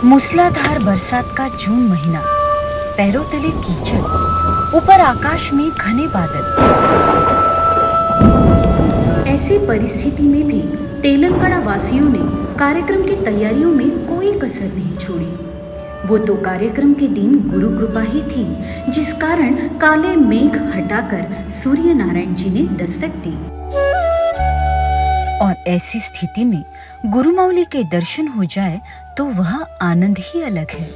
मूसलाधार बरसात का जून महीना, पैरों तले कीचड़, ऊपर आकाश में घने बादल। ऐसी परिस्थिति में भी तेलंगाना वासियों ने कार्यक्रम की तैयारियों में कोई कसर नहीं छोड़ी। वो तो कार्यक्रम के दिन गुरु कृपा ही थी, जिस कारण काले मेघ हटाकर सूर्य नारायण जी ने दस्तक दी। और ऐसी स्थिति में गुरुमौली के दर्शन हो जाए तो वह आनंद ही अलग है।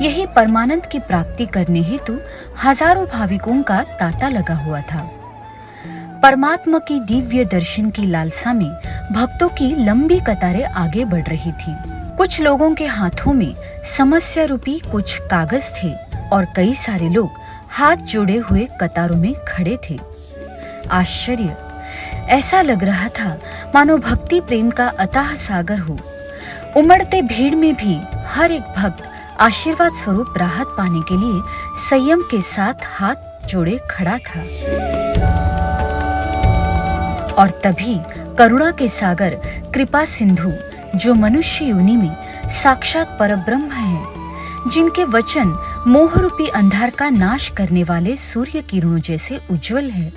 यही परमानंद की प्राप्ति करने हेतु हजारों भाविकों का तांता लगा हुआ था। परमात्मा की दिव्य दर्शन की लालसा में भक्तों की लंबी कतारें आगे बढ़ रही थी। कुछ लोगों के हाथों में समस्या रूपी कुछ कागज थे और कई सारे लोग हाथ जोड़े हुए कतारों में खड़े थे। आश्चर्य, ऐसा लग रहा था मानो भक्ति प्रेम का अथाह सागर हो। उमड़ते भीड़ में भी हर एक भक्त आशीर्वाद स्वरूप राहत पाने के लिए संयम के साथ हाथ जोड़े खड़ा था। और तभी करुणा के सागर कृपा सिंधु, जो मनुष्य योनि में साक्षात परब्रह्म है, जिनके वचन मोह रूपी अंधार का नाश करने वाले सूर्य किरणों जैसे उज्जवल है,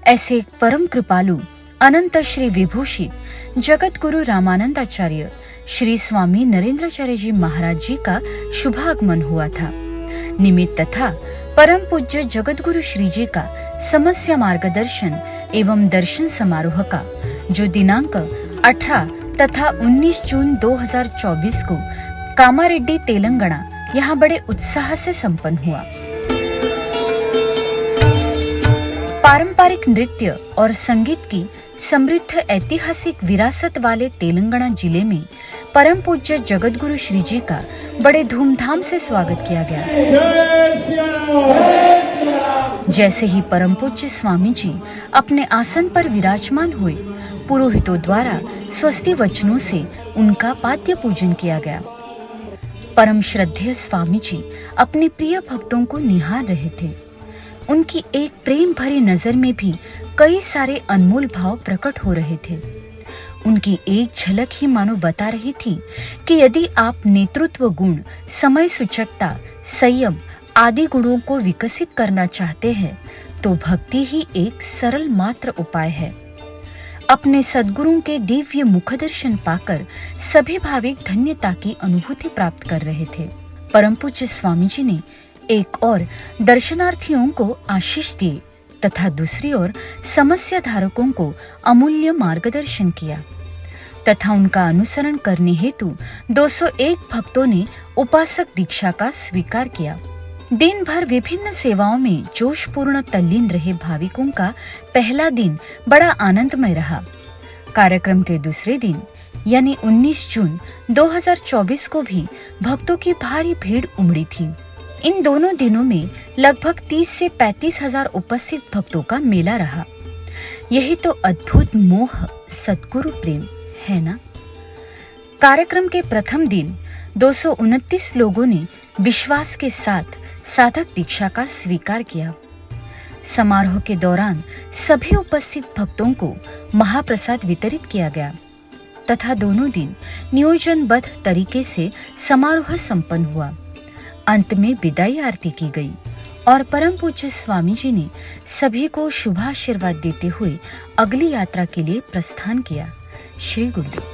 ऐसे एक परम कृपालु अनंत श्री विभूषित जगत गुरु रामानंदाचार्य श्री स्वामी नरेंद्राचार्य जी महाराज जी का शुभागमन हुआ था। निमित्त था परम पूज्य जगत गुरु श्री जी का समस्या मार्गदर्शन एवं दर्शन समारोह का, जो दिनांक 18 तथा 19 जून 2024 को कामारेड्डी तेलंगाना यहाँ बड़े उत्साह से संपन्न हुआ। पारंपरिक नृत्य और संगीत की समृद्ध ऐतिहासिक विरासत वाले तेलंगाना जिले में परम पूज्य जगत गुरु श्री जी का बड़े धूमधाम से स्वागत किया गया। जैसे ही परम पूज्य स्वामी जी अपने आसन पर विराजमान हुए, पुरोहितों द्वारा स्वस्ति वचनों से उनका पाद्य पूजन किया गया। परम श्रद्धेय स्वामी जी अपने प्रिय भक्तों को निहार रहे थे। उनकी एक प्रेम भरी नजर में भी कई सारे अनमोल भाव प्रकट हो रहे थे। उनकी एक झलक ही मानो बता रही थी कि यदि आप नेतृत्व गुण, समय सूचकता, संयम आदि गुणों को विकसित करना चाहते हैं तो भक्ति ही एक सरल मात्र उपाय है। अपने सद्गुरु के दिव्य मुख दर्शन पाकर सभी भाविक धन्यता की अनुभूति प्राप्त कर रहे थे। परम पूज्य स्वामी जी ने एक और दर्शनार्थियों को आशीष दिए तथा दूसरी ओर समस्या धारकों को अमूल्य मार्गदर्शन किया तथा उनका अनुसरण करने हेतु 201 भक्तों ने उपासक दीक्षा का स्वीकार किया। दिन भर विभिन्न सेवाओं में जोशपूर्ण तल्लीन रहे भाविकों का पहला दिन बड़ा आनंदमय रहा। कार्यक्रम के दूसरे दिन यानी 19 जून 2024 को भी भक्तों की भारी भीड़ उमड़ी थी। इन दोनों दिनों में लगभग 30 से 35 हजार उपस्थित भक्तों का मेला रहा। यही तो अद्भुत मोह सद्गुरु प्रेम है ना। कार्यक्रम के प्रथम दिन 229 लोगों ने विश्वास के साथ साधक दीक्षा का स्वीकार किया। समारोह के दौरान सभी उपस्थित भक्तों को महाप्रसाद वितरित किया गया तथा दोनों दिन नियोजनबद्ध तरीके से समारोह संपन्न हुआ। अंत में विदाई आरती की गई और परम पूज्य स्वामी जी ने सभी को शुभाशीर्वाद देते हुए अगली यात्रा के लिए प्रस्थान किया। श्री गुरुदेव।